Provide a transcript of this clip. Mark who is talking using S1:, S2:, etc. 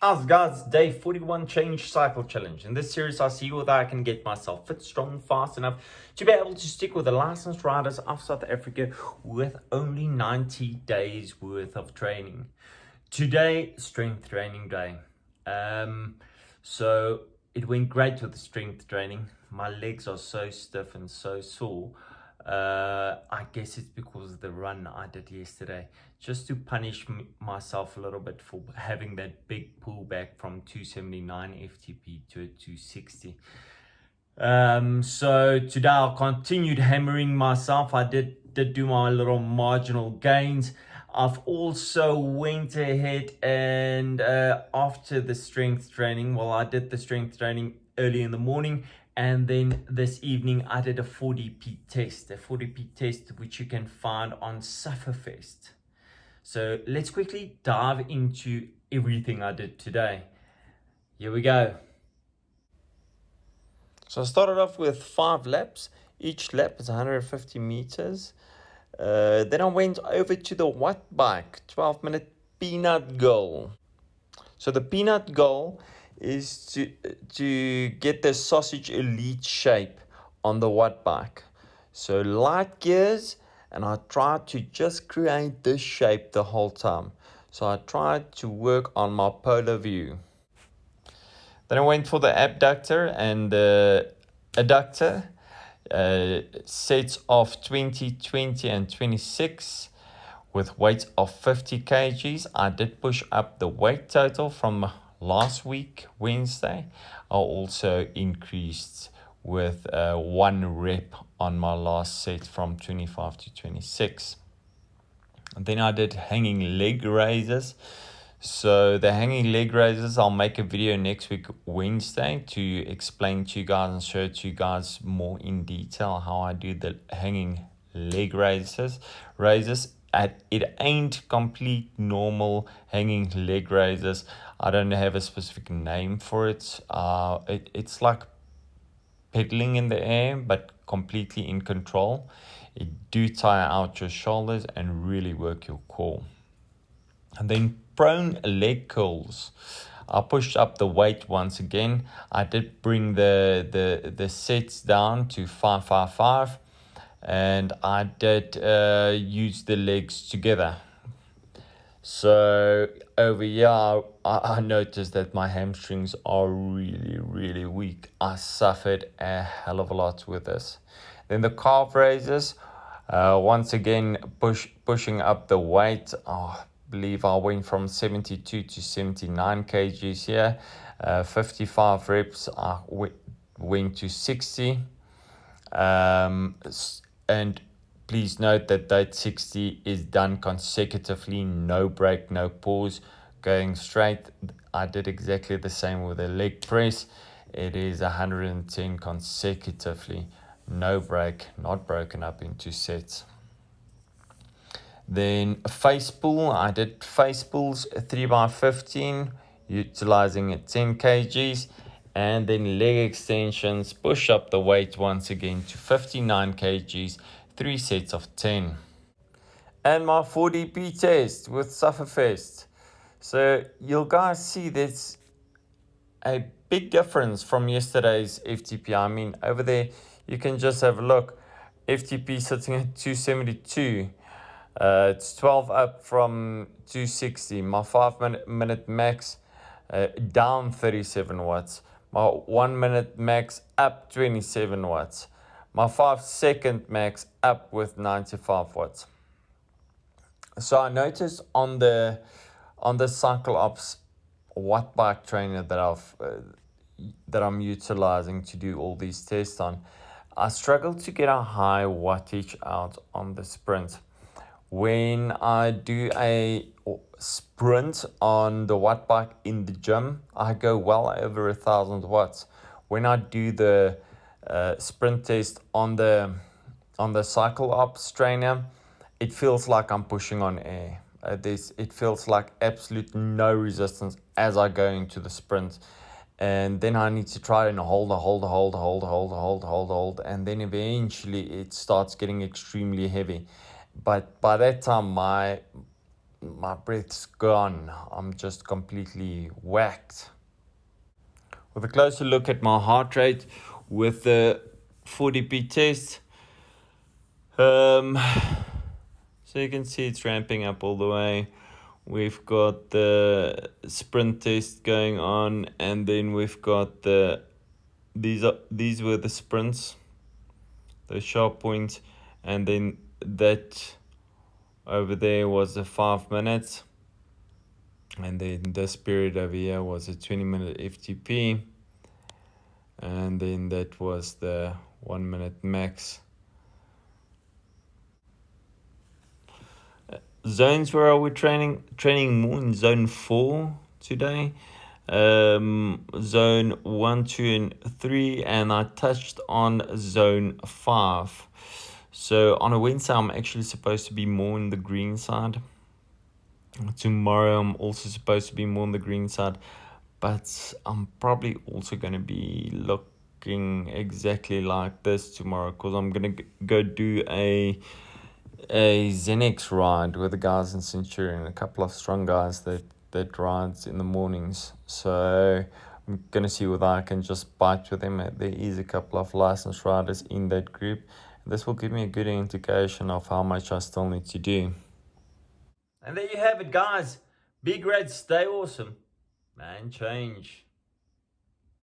S1: How's guys? Day 41 Change Cycle Challenge. In this series, I see whether I can get myself fit, strong, fast enough to be able to stick with the licensed riders of South Africa with only 90 days worth of training. Today, strength training day. So it went great with the strength training. My legs are so stiff and so sore. I guess it's because of the run I did yesterday, just to punish myself a little bit for having that big pullback from 279 FTP to a 260. So today I continued hammering myself. I did do my little marginal gains. I've also went ahead and after the strength training, well, I did the strength training early in the morning, and then this evening I did a 40p test, which you can find on Sufferfest. So let's quickly dive into everything I did today. Here we go. So I started off with 5 laps. Each lap is 150 meters. Then I went over to the watt bike, 12-minute peanut goal. So the peanut goal is to get the sausage elite shape on the watt bike. So light gears, and I tried to just create this shape the whole time. So I tried to work on my polar view. Then I went for the abductor and the adductor. Sets of 20, 20 and 26 with weights of 50 kgs. I did push up the weight total from last week, Wednesday. I also increased with 1 rep on my last set from 25 to 26. And then I did hanging leg raises. So the hanging leg raises, I'll make a video next week, Wednesday, to explain to you guys and show to you guys more in detail how I do the hanging leg raises. It ain't complete normal hanging leg raises. I don't have a specific name for it. It's like pedaling in the air, but completely in control. It do tire out your shoulders and really work your core. And then prone leg curls. I pushed up the weight once again. I did bring the sets down to 555, and I did use the legs together. So over here, I noticed that my hamstrings are really, really weak. I suffered a hell of a lot with this. Then the calf raises. Once again, pushing up the weight. Believe I went from 72 to 79 kgs here. 55 reps, I went to 60. And please note that 60 is done consecutively, no break, no pause, going straight. I did exactly the same with the leg press. It is 110 consecutively, no break, not broken up into sets. Then face pull, I did face pulls 3x15, utilizing 10 kgs. And then leg extensions, push up the weight once again to 59 kgs, 3 sets of 10. And my 40p test with Sufferfest. So you'll guys see there's a big difference from yesterday's FTP. I mean, over there, you can just have a look. FTP sitting at 272. It's 12 up from 260. My 5-minute max down 37 watts. My 1 minute max up 27 watts. My 5-second max up with 95 watts. So I noticed on the Cycle Ops watt bike trainer that I'm utilizing to do all these tests on, I struggle to get a high wattage out on the sprint. When I do a sprint on the watt bike in the gym, I go well over 1,000 watts. When I do the sprint test on the Cycle Ops trainer, it feels like I'm pushing on air. It feels like absolute no resistance as I go into the sprint. And then I need to try and hold, and then eventually it starts getting extremely heavy. But by that time, my my breath's gone. I'm just completely whacked. With a closer look at my heart rate with the 40p test, so you can see it's ramping up all the way. We've got the sprint test going on, and then we've got these were the sprints, the sharp points, and then that over there was the 5 minutes, and then this period over here was a 20-minute FTP, and then that was the 1 minute max. Zones, where are we training more in zone 4 today, zone 1, 2 and 3, and I touched on zone 5. So on a Wednesday I'm actually supposed to be more on the green side. Tomorrow I'm also supposed to be more on the green side, but I'm probably also going to be looking exactly like this tomorrow, because I'm going to go do a Xenex ride with the guys in Centurion, a couple of strong guys that rides in the mornings. So I'm going to see whether I can just bite with them. There is a couple of licensed riders in that group. This will give me a good indication of how much I still need to do. And there you have it, guys. Be great, stay awesome, man, change.